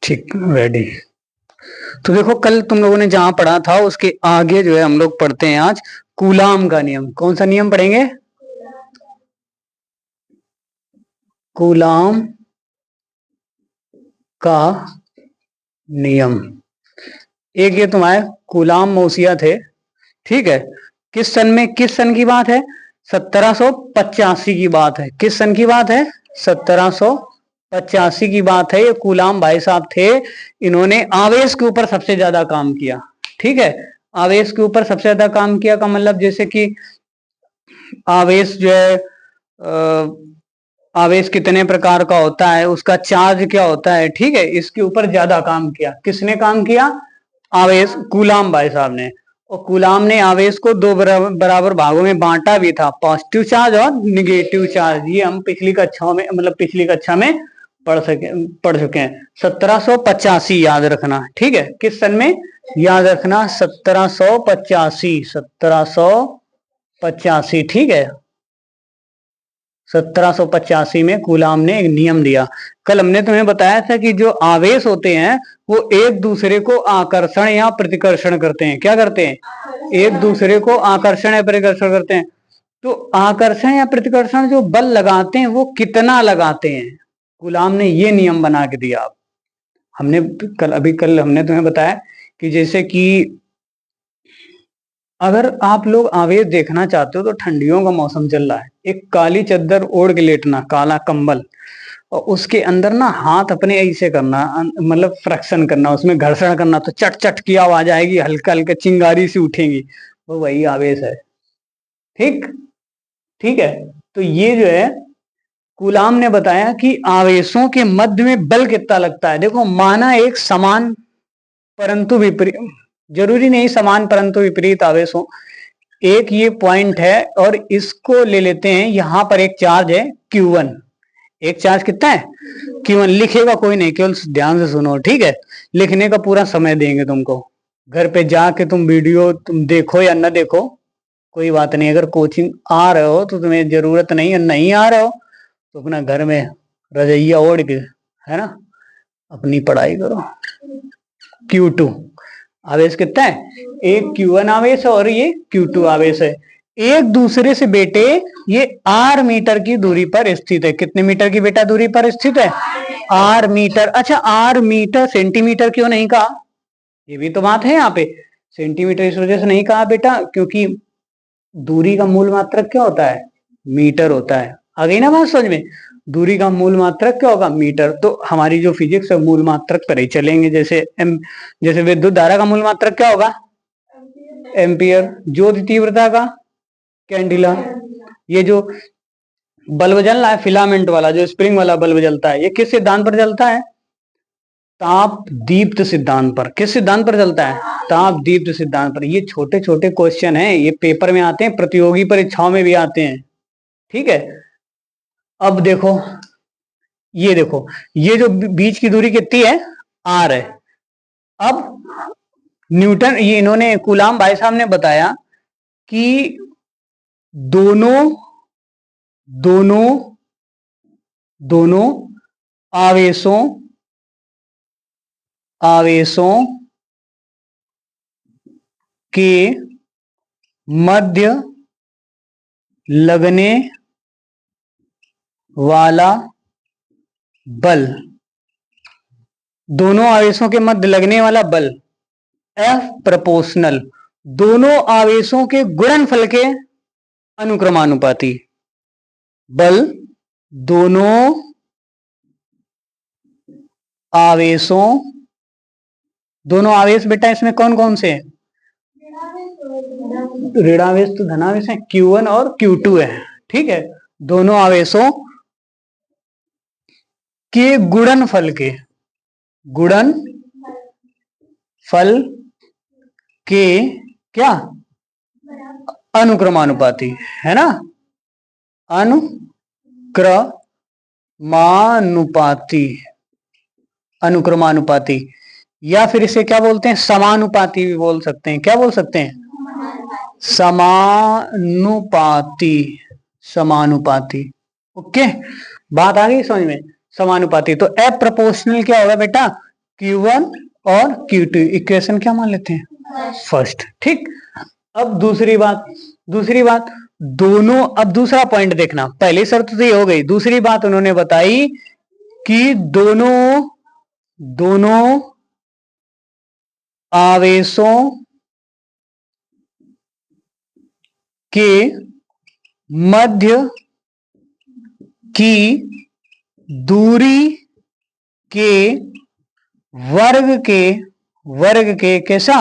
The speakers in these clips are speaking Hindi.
ठीक, रेडी। तो देखो कल तुम लोगों ने जहां पढ़ा था उसके आगे जो है हम लोग पढ़ते हैं आज कूलाम का नियम। कौन सा नियम पढ़ेंगे? कूलाम का नियम। एक ये तुम्हारे कूलाम मौसिया थे, ठीक है। किस सन में, किस सन की बात है? 1785 की बात है। किस सन की बात है? 1785 की बात है। ये कूलाम भाई साहब थे, इन्होंने आवेश के ऊपर सबसे ज्यादा काम किया, ठीक है। आवेश के ऊपर सबसे ज्यादा काम किया का मतलब जैसे कि आवेश जो है, आवेश कितने प्रकार का होता है, उसका चार्ज क्या होता है, ठीक है, इसके ऊपर ज्यादा काम किया। किसने काम किया? आवेश, कूलाम भाई साहब ने। और कूलाम ने आवेश को दो बराबर भागों में बांटा भी था, पॉजिटिव चार्ज और निगेटिव चार्ज। ये हम पिछली कक्षा में, मतलब पिछली कक्षा में पढ़ चुके हैं। 1785 याद रखना, ठीक है। किस सन में याद रखना? 1785, 1785, ठीक है। 1785 में कूलाम ने एक नियम दिया। कल हमने तुम्हें बताया था कि जो आवेश होते हैं वो एक दूसरे को आकर्षण या प्रतिकर्षण करते हैं। क्या करते हैं? एक दूसरे को आकर्षण या प्रतिकर्षण करते हैं। तो आकर्षण या प्रतिकर्षण जो बल लगाते हैं वो कितना लगाते हैं, कूलाम ने ये नियम बना के दिया। हमने कल हमने तुम्हें बताया कि जैसे कि अगर आप लोग आवेश देखना चाहते हो तो ठंडियों का मौसम चल रहा है, एक काली चद्दर ओढ़ के लेटना, काला कंबल, और उसके अंदर ना हाथ अपने ऐसे करना, मतलब फ्रैक्शन करना, उसमें घर्षण करना, तो चट चट की आवाज आएगी, हल्का हल्का चिंगारी सी उठेगी, वो वही आवेश है। ठीक, ठीक है। तो ये जो है कूलाम ने बताया कि आवेशों के मध्य में बल कितना लगता है। देखो माना एक समान परंतु विपरीत, जरूरी नहीं समान परंतु विपरीत आवेश हो, एक ये पॉइंट है और इसको ले लेते हैं, यहां पर एक चार्ज है Q1। एक चार्ज कितना है? Q1। लिखेगा कोई नहीं, केवल ध्यान से सुनो, ठीक है। लिखने का पूरा समय देंगे तुमको, घर पे जाके तुम वीडियो तुम देखो या न देखो कोई बात नहीं। अगर कोचिंग आ रहे हो तो तुम्हें जरूरत नहीं है, नहीं आ रहे हो तो अपना घर में रजैया ओढ़ के, है ना, अपनी पढ़ाई करो। Q2 आवेश कितना है? एक Q1 आवेश है और ये Q2 आवेश है। एक दूसरे से बेटे ये R मीटर की दूरी पर स्थित है। कितने मीटर की बेटा दूरी पर स्थित है? R metre. अच्छा R मीटर, सेंटीमीटर क्यों नहीं कहा? ये भी तो बात है यहाँ पे। सेंटीमीटर इस वजह से नहीं कहा बेटा क्योंकि दूरी का मूल मात्रक क्या होता है? मीटर होता है। आ गई ना बात समझ में? दूरी का मूल मात्रक क्या होगा? मीटर। तो हमारी जो फिजिक्स है मूल मात्रक पर ही चलेंगे। जैसे विद्युत धारा का मूल मात्रक क्या होगा? एम्पियर। ज्योति तीव्रता का? कैंडिला। ये जो बल्ब जल रहा है फिलामेंट वाला, जो स्प्रिंग वाला बल्ब जलता है, ये किस सिद्धांत पर चलता है? ताप दीप्त सिद्धांत पर। किस सिद्धांत पर चलता है? ताप दीप्त सिद्धांत पर। ये छोटे छोटे क्वेश्चन हैं, ये पेपर में आते हैं, प्रतियोगी परीक्षाओं में भी आते हैं, ठीक है। अब देखो, ये देखो, ये जो बीच की दूरी कितनी है? R है। अब न्यूटन, ये इन्होंने कूलाम भाई साहब ने बताया कि दोनों दोनों दोनों आवेशों आवेशों के मध्य लगने वाला बल, दोनों आवेशों के मध्य लगने वाला बल F प्रोपोर्शनल, दोनों आवेशों के गुणनफल के अनुक्रमानुपाती। बल दोनों आवेशों, दोनों आवेश बेटा इसमें कौन कौन से हैं? ऋणावेश तो धनावेश है, Q1 और Q2 है, ठीक है। दोनों आवेशों के गुणनफल के, गुणनफल के क्या? अनुक्रमानुपाती, है ना, अनुक्रमानुपाती, अनुक्रमानुपाती। या फिर इसे क्या बोलते हैं? समानुपाती भी बोल सकते हैं। क्या बोल सकते हैं? समानुपाती, समानुपाती। ओके, बात आ गई समझ में? समानुपाती। तो F प्रोपोर्शनल क्या होगा बेटा? Q1 और Q2, इक्वेशन क्या मान लेते हैं, फर्स्ट। ठीक, अब दूसरी बात दोनों, अब दूसरा पॉइंट देखना, पहली शर्त तो ये हो गई, दूसरी बात उन्होंने बताई कि दोनों आवेशों के मध्य की दूरी के वर्ग के कैसा,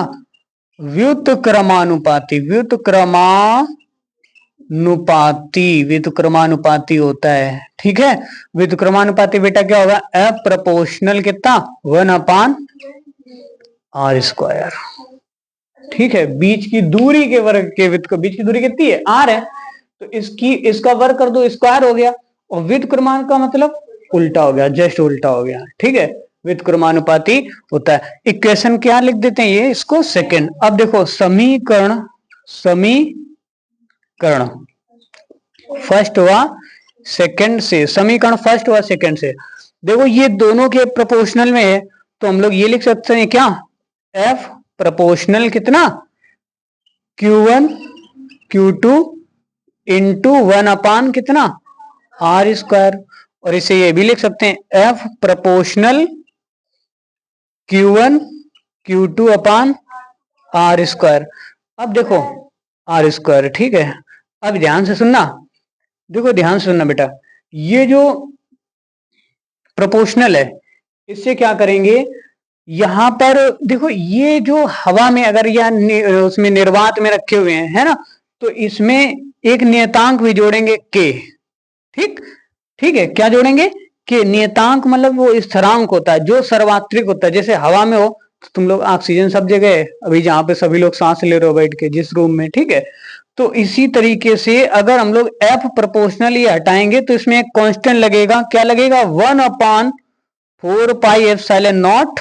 व्युत्क्रमानुपाती होता है। ठीक है, व्युत्क्रमानुपाती बेटा क्या होगा, एफ प्रोपोर्शनल कितना, 1/r²। ठीक है, बीच की दूरी के वर्ग के बीच की दूरी कितनी है, r है, तो इसका वर्ग कर दो, स्क्वायर हो गया, और व्युत्क्रमानुपात का मतलब उल्टा हो गया, जस्ट उल्टा हो गया। ठीक है, व्युत्क्रमानुपाती होता है। इक्वेशन क्या लिख देते हैं ये, इसको सेकंड। अब देखो समीकरण फर्स्ट व सेकंड से, समीकरण फर्स्ट व सेकंड से देखो ये दोनों के प्रोपोर्शनल में है, तो हम लोग ये लिख सकते हैं क्या, एफ प्रोपोर्शनल कितना, Q1 Q2 इंटू 1/, कितना, r²। और इसे ये भी लिख सकते हैं एफ प्रोपोर्शनल Q1 Q2/r²। अब देखो r², ठीक है। अब ध्यान से सुनना, देखो ध्यान से सुनना बेटा, ये जो प्रोपोर्शनल है इससे क्या करेंगे, यहां पर देखो ये जो हवा में अगर या उसमें निर्वात में रखे हुए हैं, है ना, तो इसमें एक नियतांक भी जोड़ेंगे के। ठीक है, क्या जोड़ेंगे, के। नियतांक मतलब वो स्थिरांक होता है जो सर्वात्रिक होता है, जैसे हवा में हो तो तुम लोग ऑक्सीजन सब जगह है, अभी जहां पे सभी लोग सांस ले रहे हो बैठ के जिस रूम में, ठीक है, तो इसी तरीके से अगर हम लोग एफ प्रोपोर्शनल ये हटाएंगे तो इसमें एक कांस्टेंट लगेगा, क्या लगेगा, 1/4πε0,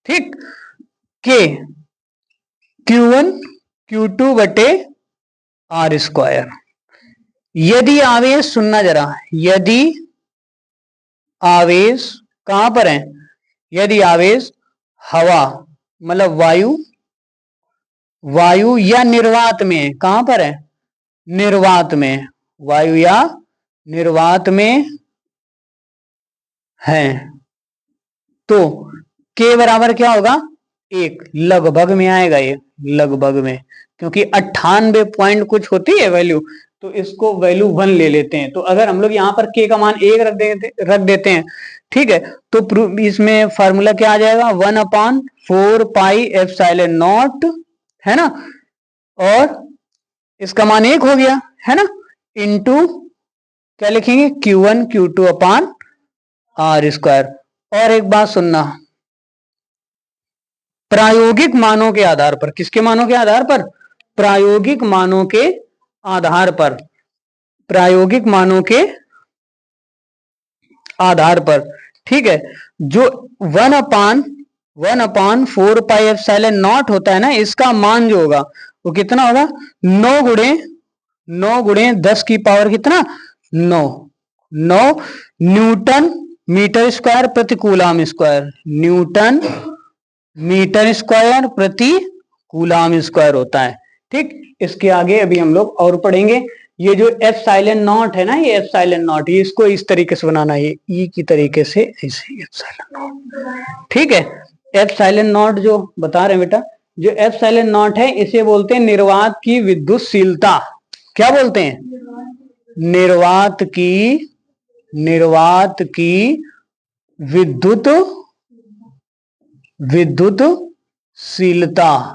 ठीक, के Q1 Q2 बटे r²। यदि आवेश, सुनना जरा, यदि आवेश कहां पर है, यदि आवेश हवा मतलब वायु या निर्वात में, कहां पर है, निर्वात में, वायु या निर्वात में है, तो के बराबर क्या होगा, 1। लगभग में आएगा ये, लगभग में, क्योंकि 98 पॉइंट कुछ होती है वैल्यू, तो इसको वैल्यू 1 ले लेते हैं। तो अगर हम लोग यहाँ पर के का मान 1 रख देते हैं, ठीक है, तो इसमें फार्मूला क्या आ जाएगा, 1/4πε0, है ना, और इसका मान 1 हो गया, है ना, इंटू क्या लिखेंगे, Q1 Q2/r²। और एक बात सुनना, प्रायोगिक मानों के आधार पर, किसके मानों के आधार पर, प्रायोगिक मानों के आधार पर, प्रायोगिक मानों के आधार पर, ठीक है, जो 1/4πε0 होता है ना, इसका मान जो होगा वो कितना होगा, 9 गुणे 10 की पावर कितना, 9 न्यूटन मीटर स्क्वायर प्रति coulomb square, newton metre square प्रति कूलाम स्क्वायर होता है। ठीक, इसके आगे अभी हम लोग और पढ़ेंगे। ये जो ε0 है ना, ये ε0, ये इसको इस तरीके से बनाना है, ई की तरीके से ऐसे ε0, ठीक है। ε0 जो बता रहे हैं बेटा, जो ε0 है इसे बोलते हैं निर्वात की विद्युतशीलता। क्या बोलते हैं, निर्वात की विद्युतशीलता,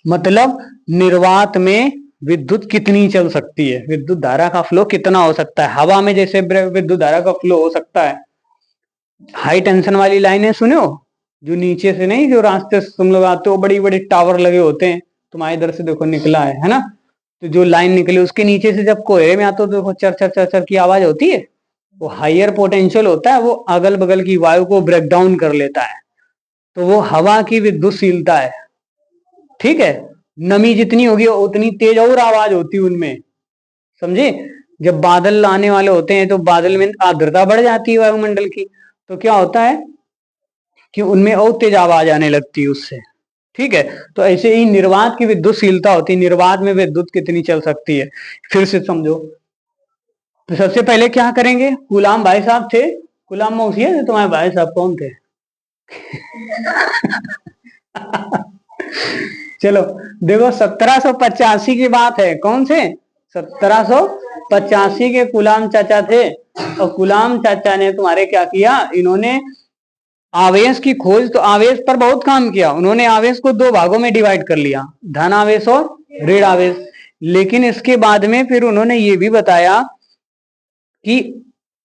मतलब निर्वात में विद्युत कितनी चल सकती है, विद्युत धारा का फ्लो कितना हो सकता है। हवा में जैसे विद्युत धारा का फ्लो हो सकता है, हाई टेंशन वाली लाइनें सुने हो, जो नीचे से नहीं, जो रास्ते से तुम लोग आते हो, बड़ी बड़ी टावर लगे होते हैं, तुम्हारे इधर से देखो निकला है ना, तो जो लाइन निकली उसके नीचे से जब कोहरे में आते हो तो देखो चर चर चर चर की आवाज होती है, वो हाइयर पोटेंशियल होता है, वो अगल बगल की वायु को ब्रेक डाउन कर लेता है, तो वो हवा की विद्युतशीलता है। ठीक है, नमी जितनी होगी उतनी तेज और आवाज होती है उनमें, समझे। जब बादल आने वाले होते हैं तो बादल में आर्द्रता बढ़ जाती है वायुमंडल की, तो क्या होता है, कि उनमें और तेज आवाज आने लगती है उससे। ठीक है, तो ऐसे ही निर्वात की विद्युतशीलता होती है, निर्वात में विद्युत कितनी चल सकती है, फिर से समझो। तो सबसे पहले क्या करेंगे, गुलाम भाई साहब थे, गुलाम मौसी है तुम्हारे भाई साहब कौन थे? चलो देखो 1785 की बात है, कौन से 1785 के गुलाम चाचा थे, और गुलाम चाचा ने तुम्हारे क्या किया, इन्होंने आवेश की खोज, तो आवेश पर बहुत काम किया उन्होंने, आवेश को दो भागों में डिवाइड कर लिया, धन आवेश और ऋण आवेश। लेकिन इसके बाद में फिर उन्होंने ये भी बताया कि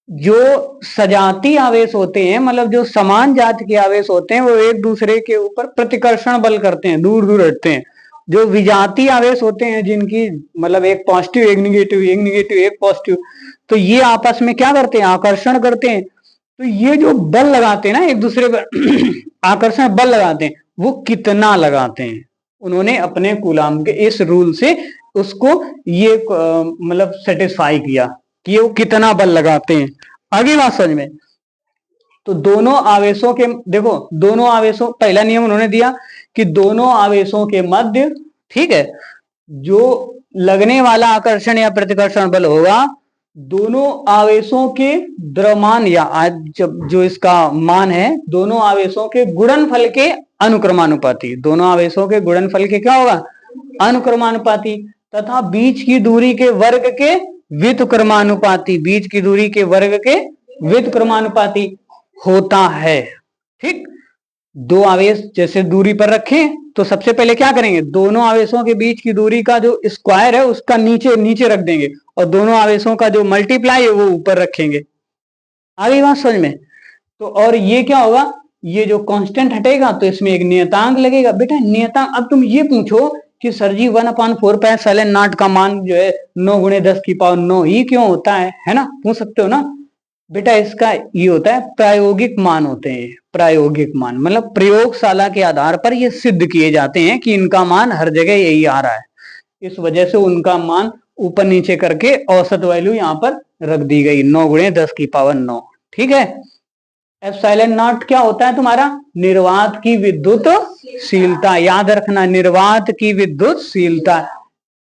जो सजाती आवेश होते हैं, मतलब जो समान जाति के आवेश होते हैं, वो एक दूसरे के ऊपर प्रतिकर्षण बल करते हैं, दूर दूर हटते हैं। जो विजातीय आवेश होते हैं, जिनकी मतलब एक पॉजिटिव एक निगेटिव, एक निगेटिव एक पॉजिटिव, तो ये आपस में क्या करते हैं, आकर्षण करते हैं। तो ये जो बल लगाते हैं ना एक दूसरे पर आकर्षण बल लगाते हैं, वो कितना लगाते हैं, उन्होंने अपने कूलाम के इस रूल से उसको ये मतलब सेटिस्फाई किया कि वो कितना बल लगाते हैं। आगे बात समझ में, तो दोनों आवेशों के, देखो दोनों आवेशों, पहला नियम उन्होंने दिया कि दोनों आवेशों के मध्य, ठीक है, जो लगने वाला आकर्षण या प्रतिकर्षण बल होगा, दोनों आवेशों के द्रव्यमान या जब जो इसका मान है, दोनों आवेशों के गुणनफल के अनुक्रमानुपाती, दोनों आवेशों के गुणनफल के क्या होगा, अनुक्रमानुपाती, तथा बीच की दूरी के वर्ग के व्युत्क्रमानुपाती, बीच की दूरी के वर्ग के व्युत्क्रमानुपाती होता है। ठीक, दो आवेश जैसे दूरी पर रखें तो सबसे पहले क्या करेंगे, दोनों आवेशों के बीच की दूरी का जो स्क्वायर है उसका नीचे नीचे रख देंगे, और दोनों आवेशों का जो मल्टीप्लाई है वो ऊपर रखेंगे। आगे बात समझ में, तो और ये क्या होगा, ये जो कांस्टेंट हटेगा तो इसमें एक नियतांक लगेगा। बेटा नियतांक, अब तुम ये पूछो कि सर जी 1/4πε0 का मान जो है 9 × 10⁹ ये क्यों होता है ना, पूछ सकते हो ना। बेटा इसका ये होता है, प्रायोगिक मान होते हैं, प्रायोगिक मान मतलब प्रयोगशाला के आधार पर ये सिद्ध किए जाते हैं कि इनका मान हर जगह यही आ रहा है, इस वजह से उनका मान ऊपर नीचे करके औसत वैल्यू यहाँ पर रख दी गई 9 × 10⁹ ठीक है। एप्सिलॉन नॉट क्या होता है तुम्हारा, निर्वात की विद्युतशीलता, याद रखना निर्वात की विद्युतशीलता।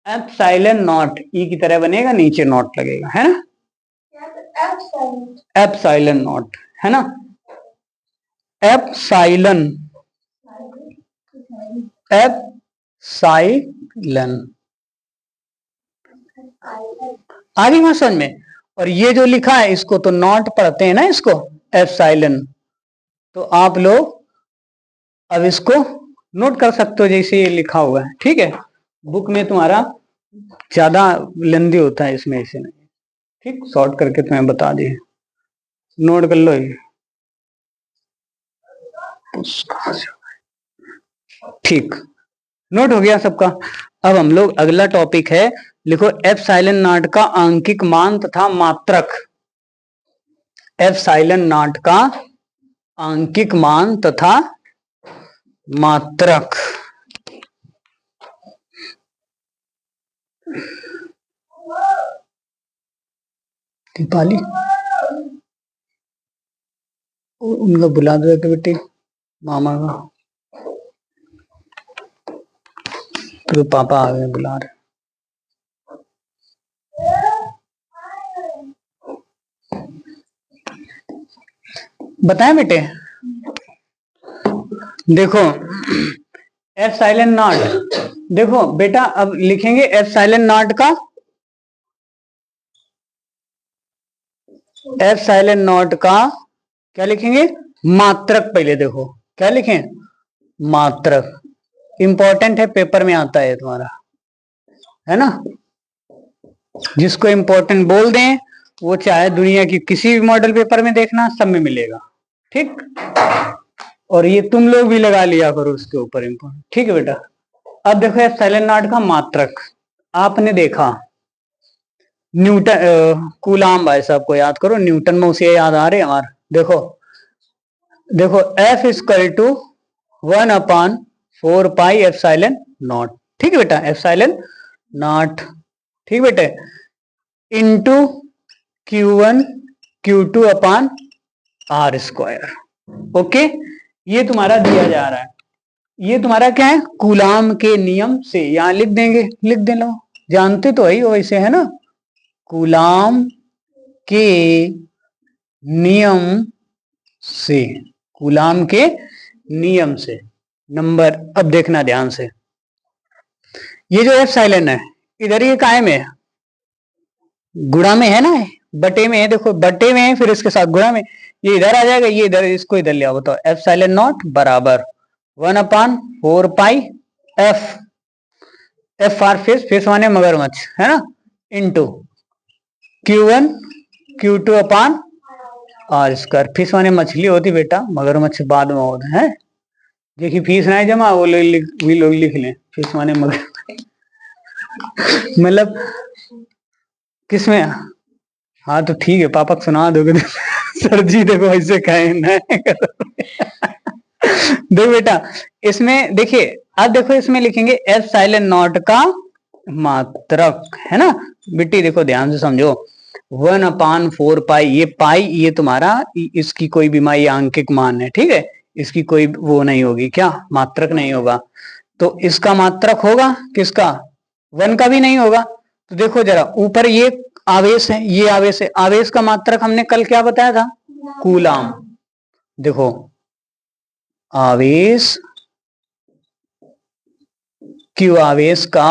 एप्सिलॉन नॉट ई की तरह बनेगा, नीचे नॉट लगेगा, है ना, एप्सिलॉन नॉट है ना, एप्सिलॉन, एप्सिलॉन, आगे बात समझ में। और ये जो लिखा है इसको तो नॉट पढ़ते हैं ना, इसको एप्सिलॉन, तो आप लोग अब इसको नोट कर सकते हो जैसे ये लिखा हुआ है, ठीक है। बुक में तुम्हारा ज्यादा लेंदी होता है, इसमें ऐसे नहीं, ठीक, शॉर्ट करके तुम्हें बता दिए, नोट कर लो ये, ठीक, नोट हो गया सबका। अब हम लोग अगला टॉपिक है, लिखो एप्सिलॉन नॉट का आंकिक मान तथा मात्रक, एप्सिलॉन नॉट का आंकिक मान तथा मात्रक। दीपाली उनका बुला दो बेटे, मामा का, तो पापा आ गए बुला रहे। बताएं बेटे, देखो एप्सिलॉन नॉट, देखो बेटा अब लिखेंगे एप्सिलॉन नॉट का, एप्सिलॉन नॉट का क्या लिखेंगे, मात्रक। पहले देखो क्या लिखें, मात्रक, इंपॉर्टेंट है, पेपर में आता है तुम्हारा, है ना, जिसको इंपॉर्टेंट बोल दें वो चाहे दुनिया की किसी भी मॉडल पेपर में देखना, सब में मिलेगा, ठीक। और ये तुम लोग भी लगा लिया करो उसके ऊपर इंपॉर्टेंट, ठीक है बेटा। अब देखो एप्सिलॉन नॉट का मात्रक, आपने देखा न्यूटन, कूलाम भाई साहब को याद करो, न्यूटन में उसे याद आ रहे हमारे, देखो देखो F = 1/4πε0, ठीक है बेटा, एप्सिलॉन नॉट, ठीक बेटे, इंटू Q1 Q2/R², ओके। ये तुम्हारा दिया जा रहा है, ये तुम्हारा क्या है, कूलाम के नियम से, यहां लिख देंगे, लिख दे लो, जानते तो है वैसे, है ना, कूलाम के नियम से, कूलाम के नियम से। नंबर, अब देखना ध्यान से, ये जो एप्सिलॉन है इधर ये काय में है, गुणा में है ना, बटे में है, देखो बटे में है, फिर इसके साथ गुणा में, ये इधर आ जाएगा, ये इधर, इसको इधर ले आओ, बताओ एप्सिलॉन नॉट बराबर 1/4 pi F, F for fish, fish माने मगरमच्छ, है ना, into Q1 Q2 upon R square, fish माने मछली होती बेटा, मगरमच्छ बाद में होता है, देखिए फीस ना जमा वो लोग लिख लें, फिश माने मगर मतलब किसमें, हाँ तो ठीक है, पापा को सुना दोगे सर जी देखो ऐसे कहे ना देखो बेटा, इसमें देखिए, अब देखो इसमें लिखेंगे एप्सिलॉन नॉट का मात्रक, है ना बेटी, देखो ध्यान से समझो, 1/4 पाई, ये पाई ये तुम्हारा, इसकी कोई भी माई आंकिक मान है, ठीक है, इसकी कोई वो नहीं होगी, क्या मात्रक नहीं होगा, तो इसका मात्रक होगा किसका, 1 का भी नहीं होगा, तो देखो जरा ऊपर ये आवेश है, ये आवेश है, आवेश का मात्रक हमने कल क्या बताया था, कूलाम, देखो आवेश, क्यू आवेश का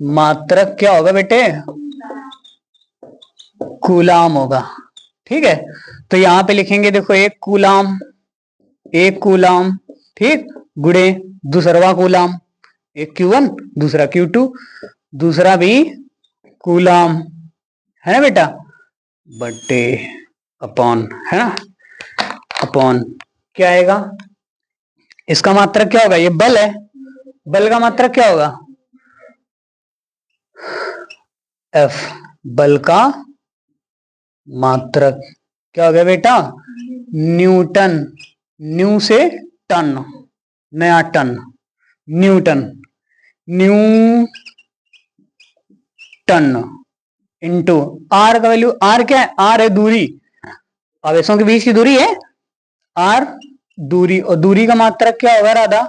मात्रक क्या होगा बेटे, कूलाम होगा, ठीक है, तो यहां पे लिखेंगे देखो एक कूलाम, एक कूलाम, ठीक, गुणे दूसरा कूलाम, एक Q1 दूसरा Q2, दूसरा भी कूलाम, है ना बेटा, बटे अपॉन, है ना, अपॉन क्या आएगा, इसका मात्रक क्या होगा, ये बल है, बल का मात्रक क्या होगा, F, बल का मात्रक क्या हो गया बेटा, न्यूटन, न्यू से टन, नया ton, newton, newton into R का वैल्यू, आर क्या है, आर है दूरी, आवेशों के बीच की दूरी है आर, दूरी, और दूरी का मात्रक क्या होगा राधा,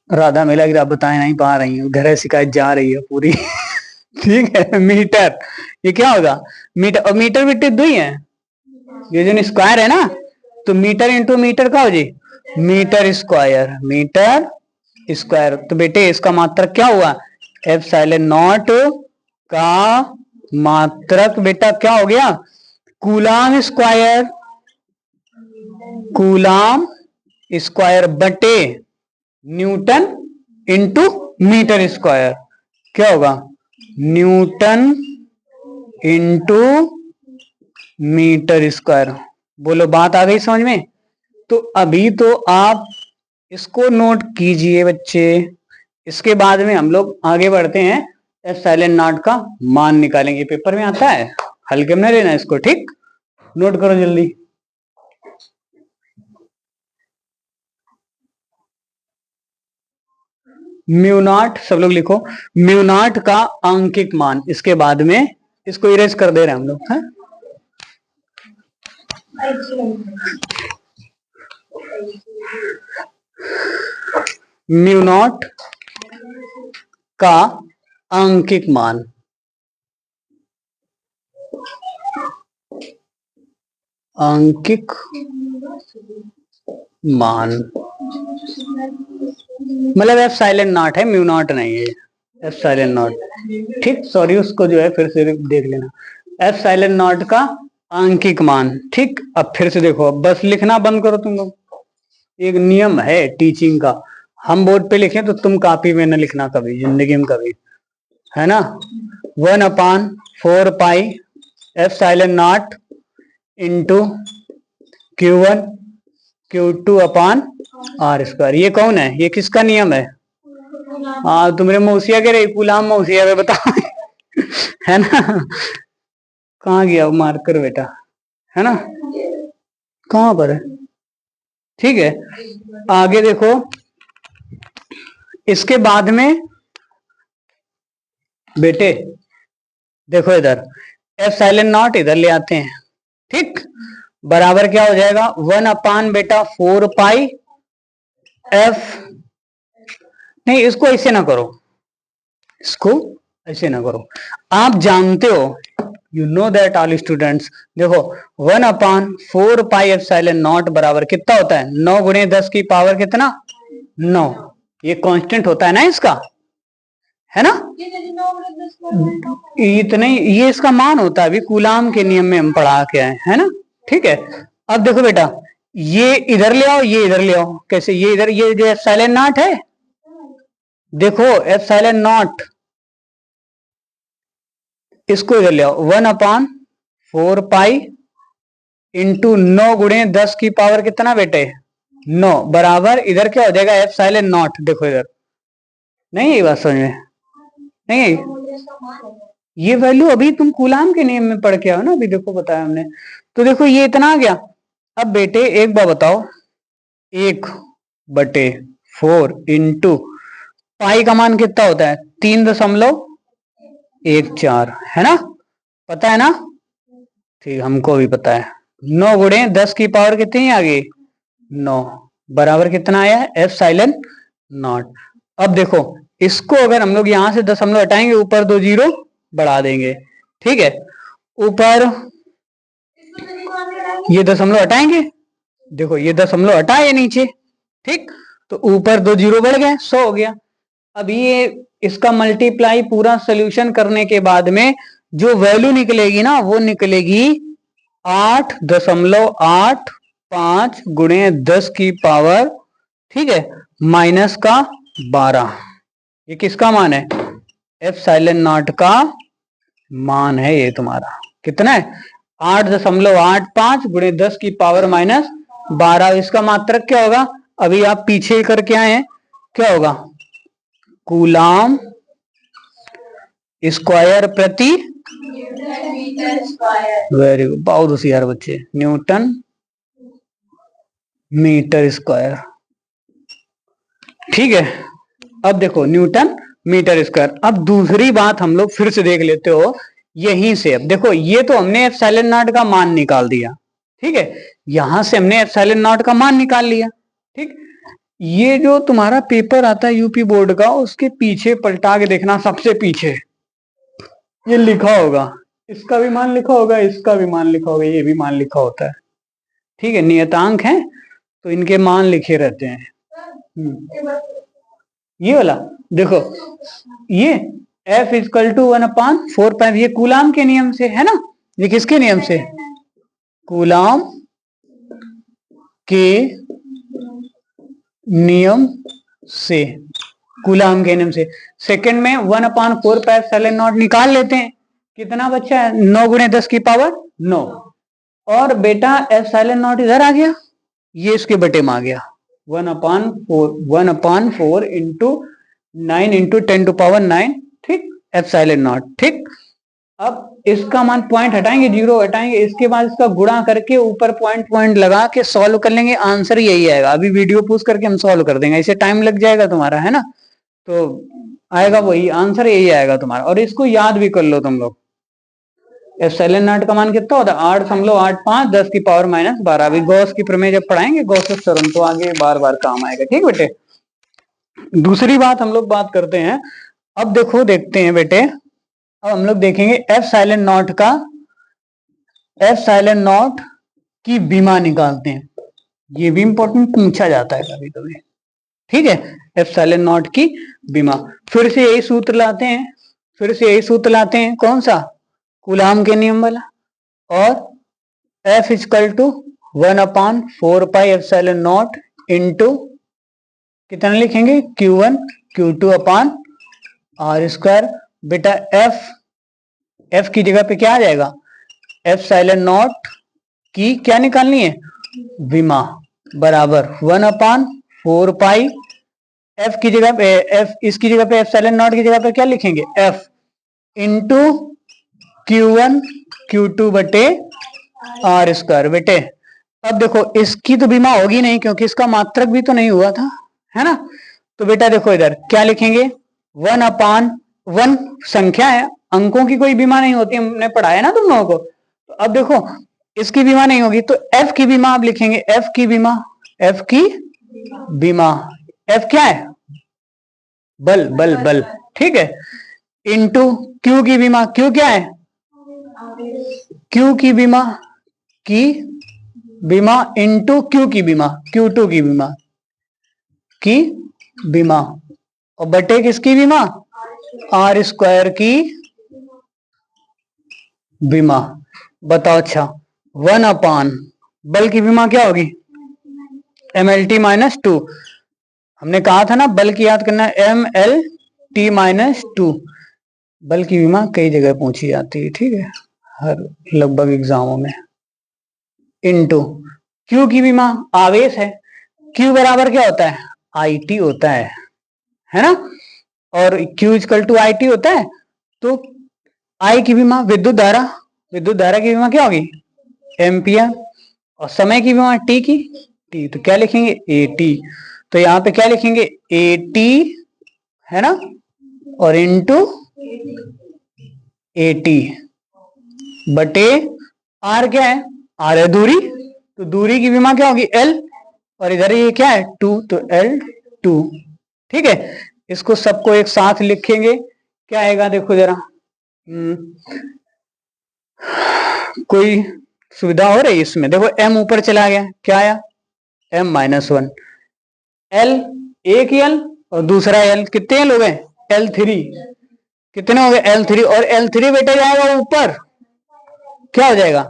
राधा मिला कि आप बता नहीं पा रही है, घर शिकायत जा रही है पूरी ठीक है, मीटर, ये क्या होगा मीटर, और मीटर बिट्टे दो ही है, ये जो स्क्वायर है ना, तो मीटर इंटू मीटर का हो जी, मीटर स्क्वायर, मीटर स्क्वायर, तो बेटे इसका मात्रक क्या हुआ, एप्सिलॉन नॉट का मात्रक बेटा क्या हो गया, कूलाम स्क्वायर, कूलाम स्क्वायर बटे न्यूटन इंटू मीटर स्क्वायर, क्या होगा न्यूटन इंटू मीटर स्क्वायर, बोलो बात आ गई समझ में, तो अभी तो आप इसको नोट कीजिए बच्चे, इसके बाद में हम लोग आगे बढ़ते हैं, एप्सिलॉन नॉट का मान निकालेंगे, पेपर में आता है, हल्के में ना लेना इसको, ठीक, नोट करो जल्दी, म्यू नॉट, सब लोग लिखो, म्यू नॉट का आंकिक मान, इसके बाद में इसको इरेज कर दे रहे हैं हम लोग, हैं म्यू नॉट का आंकिक मान, आंकिक मान मतलब एप्सिलॉन नॉट है, म्यू नॉट नहीं है, एप्सिलॉन नॉट, ठीक, सॉरी उसको जो है फिर से देख लेना, एप्सिलॉन नॉट का आंकिक मान, ठीक, अब फिर से देखो, अब बस लिखना बंद करो तुम लोग, एक नियम है टीचिंग का, हम बोर्ड पे लिखें तो तुम कॉपी में न लिखना कभी जिंदगी में कभी, है ना, 1/4 pi epsilon not into Q1 Q2 upon R square, ये कौन है, ये किसका नियम है, हाँ तुमने मौसिया के रही, कूलाम मौसिया में बताओ है ना, कहाँ गया वो मार्कर बेटा, है ना, कहाँ पर है, ठीक है, आगे देखो, इसके बाद में बेटे देखो इधर एप्सिलॉन नॉट इधर ले आते हैं, ठीक, बराबर क्या हो जाएगा 1 अपान बेटा 4 पाई एफ। नहीं इसको ऐसे ना करो, इसको ऐसे ना करो, आप जानते हो, you know that all students, देखो 1 अपान 4 पाई एप्सिलॉन नॉट बराबर कितना होता है 9 गुणे 10 की पावर कितना 9, ये कांस्टेंट होता है ना इसका, है ना, इतने ये इसका मान होता है, अभी कूलाम के नियम में हम पढ़ा के आए है ना। ठीक है, अब देखो बेटा ये इधर ले आओ, ये इधर ले आओ, कैसे ये इधर, ये जो एप्सिलॉन नॉट है, देखो एप्सिलॉन नॉट, इसको इधर ले आओ 1 अपान 4 पाई इंटू 9 गुणे 10 की पावर कितना बेटे 9 बराबर इधर क्या हो जाएगा एप्सिलॉन नॉट। देखो इधर नहीं, ये बात समझ में नहीं, ये वैल्यू अभी तुम कूलाम के नियम में पढ़ के आओ ना, अभी देखो बताया हमने, तो देखो ये इतना आ गया। अब बेटे एक बार बताओ 1/4 इंटू पाई का मान कितना होता है 3.14 है ना, पता है ना, ठीक हमको भी पता है। 9 गुणे 10 की पावर कितनी आ गई 9 बराबर कितना आया एप्सिलॉन नॉट। अब देखो इसको अगर हम लोग यहां से दशमलव हटाएंगे, ऊपर 2 जीरो बढ़ा देंगे, ठीक है, ऊपर ये दशमलव हटाएंगे, देखो ये दशमलव हटाए नीचे, ठीक, तो ऊपर 2 जीरो बढ़ गए 100 हो गया। अब ये इसका मल्टीप्लाई पूरा सोल्यूशन करने के बाद में जो वैल्यू निकलेगी ना वो निकलेगी 8.85 गुणे 10 की पावर, ठीक है, माइनस का 12। ये किसका मान है एप्सिलॉन नॉट का मान है, ये तुम्हारा कितना है 8.85 गुणे 10 की पावर माइनस 12। इसका मात्रक क्या होगा, अभी आप पीछे करके आए हैं, क्या होगा कूलाम स्क्वायर प्रति वेरी गुड, बहुत होशियार बच्चे, न्यूटन मीटर स्क्वायर। ठीक है, अब देखो न्यूटन मीटर स्क्वायर। अब दूसरी बात हम लोग फिर से देख लेते हो यहीं से। अब देखो ये तो हमने एप्सिलॉन नॉट का मान निकाल दिया, ठीक है, यहां से हमने एप्सिलॉन नॉट का मान निकाल लिया, ठीक। ये जो तुम्हारा पेपर आता है यूपी बोर्ड का, उसके पीछे पलटा के देखना, सबसे पीछे ये लिखा होगा, इसका भी मान लिखा होगा, इसका भी मान लिखा होगा, ये भी मान लिखा होता है, ठीक है, नियतांक है तो इनके मान लिखे रहते हैं। ये वाला देखो, ये F इक्वल टू 1/4 ये कूलाम के नियम से है ना, ये किसके नियम से, कूलाम के नियम से, कूलाम के नियम से। सेकंड में 1/4 एप्सिलॉन नॉट निकाल लेते हैं, कितना बच्चा है 9 गुणे 10 की पावर 9, और बेटा एप्सिलॉन नॉट इधर आ गया, ये इसके बटे में आ गया 1/4 इंटू 9 इंटू 10 टू पावर 9, ठीक, एप्सिलॉन नॉट, ठीक। अब इसका मान पॉइंट हटाएंगे, जीरो हटाएंगे, इसके बाद इसका गुणा करके ऊपर पॉइंट पॉइंट लगा के सॉल्व कर लेंगे, आंसर यही आएगा। अभी वीडियो पूछ करके हम सॉल्व कर देंगे, इसे टाइम लग जाएगा तुम्हारा, है ना, तो आएगा वही आंसर, यही आएगा तुम्हारा। और इसको याद भी कर लो तुम लोग, एप्सिलॉन नॉट का मान कितना होता है 8.85 10 की पावर माइनस 12। अभी गॉस की प्रमेय जब पढ़ाएंगे, गॉस थ्योरम, तो आगे बार बार काम आएगा, ठीक बेटे। दूसरी बात हम लोग बात करते हैं, अब देखो देखते हैं बेटे, अब हम लोग देखेंगे एप्सिलॉन नॉट का, एप्सिलॉन नॉट की बीमा निकालते हैं, ये भी इंपॉर्टेंट पूछा जाता है कभी कभी, ठीक है, एप्सिलॉन नॉट की बीमा। फिर से यही सूत्र लाते हैं, फिर से यही सूत्र लाते हैं, कौन सा, कूलाम के नियम वाला, और F equal to 1/4 pi epsilon not into कितना लिखेंगे Q1 Q2 upon R square. बेटा F की जगह पे क्या आ जाएगा, एप्सिलॉन नॉट की क्या निकालनी है विमा, बराबर 1/4 पाई, F की जगह पे F, इसकी जगह पे एप्सिलॉन नॉट की जगह पे क्या लिखेंगे F इंटू Q1 Q2 बटे R स्क्वायर। बेटे अब देखो इसकी तो बीमा होगी नहीं, क्योंकि इसका मात्रक भी तो नहीं हुआ था, है ना, तो बेटा देखो इधर क्या लिखेंगे 1/1 संख्या है, अंकों की कोई बीमा नहीं होती, हमने पढ़ाया ना तुम लोगों को। तो अब देखो इसकी बीमा नहीं होगी, तो एफ की बीमा आप लिखेंगे, एफ की बीमा, एफ की बीमा, एफ क्या है, बल बल बल, ठीक है, इंटू क्यू की बीमा, क्यू क्या है, क्यू की बीमा, की बीमा इंटू क्यू की बीमा, क्यू टू की बीमा, की बीमा, और बटे किसकी बीमा, आर स्क्वायर की बीमा। बताओ, अच्छा 1/, बल की बीमा क्या होगी, MLT -2, हमने कहा था ना बल की याद करना, MLT -2, बल की बीमा कई जगह पूछी जाती है, ठीक है, हर लगभग एग्जामों में। इंटू क्यू की बीमा आवेश है, क्यू बराबर क्या होता है, IT होता है ना, और Q = IT होता है, तो I की बीमा विद्युत धारा, विद्युत धारा की बीमा क्या होगी, एम्पियर, और समय की बीमा T की, T, तो क्या लिखेंगे, AT, तो यहाँ पे क्या लिखेंगे, AT है ना, और इंटू AT बटे R क्या है, R है दूरी, तो दूरी की बीमा क्या होगी, L, और इधर ये क्या है 2, तो L2, ठीक है। इसको सबको एक साथ लिखेंगे, क्या आएगा देखो जरा, कोई सुविधा हो रही इसमें, देखो M ऊपर चला गया, क्या आया, M-1, L, एक L और दूसरा L, कितने L हो गए, L3, कितने हो गए, L3, और L3 बेटा जाएगा ऊपर, क्या हो जाएगा,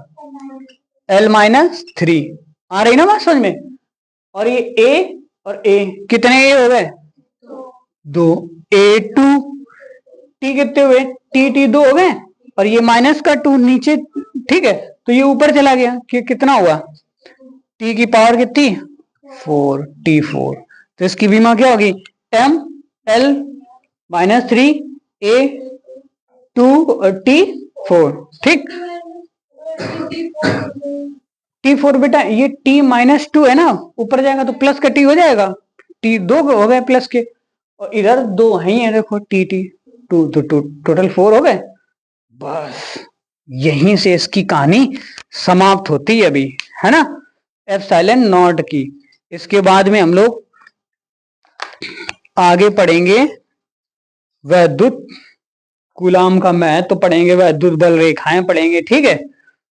L-3, आ रही ना बात समझ में, और ये A और A, कितने A हो गए, 2, A2, T कितने हुए, T 2 हो गए, और ये माइनस का 2 नीचे, ठीक है, तो ये ऊपर चला गया, कि कितना हुआ, T की पावर कितनी, 4, T4, तो इसकी बीमा क्या होगी, ML-3 A2 और T4, ठीक, T4 बेटा ये T-2 है ना, ऊपर जाएगा तो प्लस का T हो जाएगा, T 2 हो गए प्लस के, और इधर 2 ही है देखो T2, तो टोटल 4 हो गए, बस यहीं से इसकी कहानी समाप्त होती है अभी, है ना, एप्सिलॉन नॉट की। इसके बाद में हम लोग आगे पढ़ेंगे वैद्युत कूलाम का महत्व तो पढ़ेंगे, वैद्युत बल रेखाएं पढ़ेंगे, ठीक है।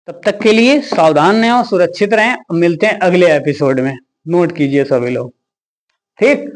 तब तक के लिए सावधान रहें और सुरक्षित रहें, मिलते हैं अगले एपिसोड में, नोट कीजिए सभी लोग, ठीक।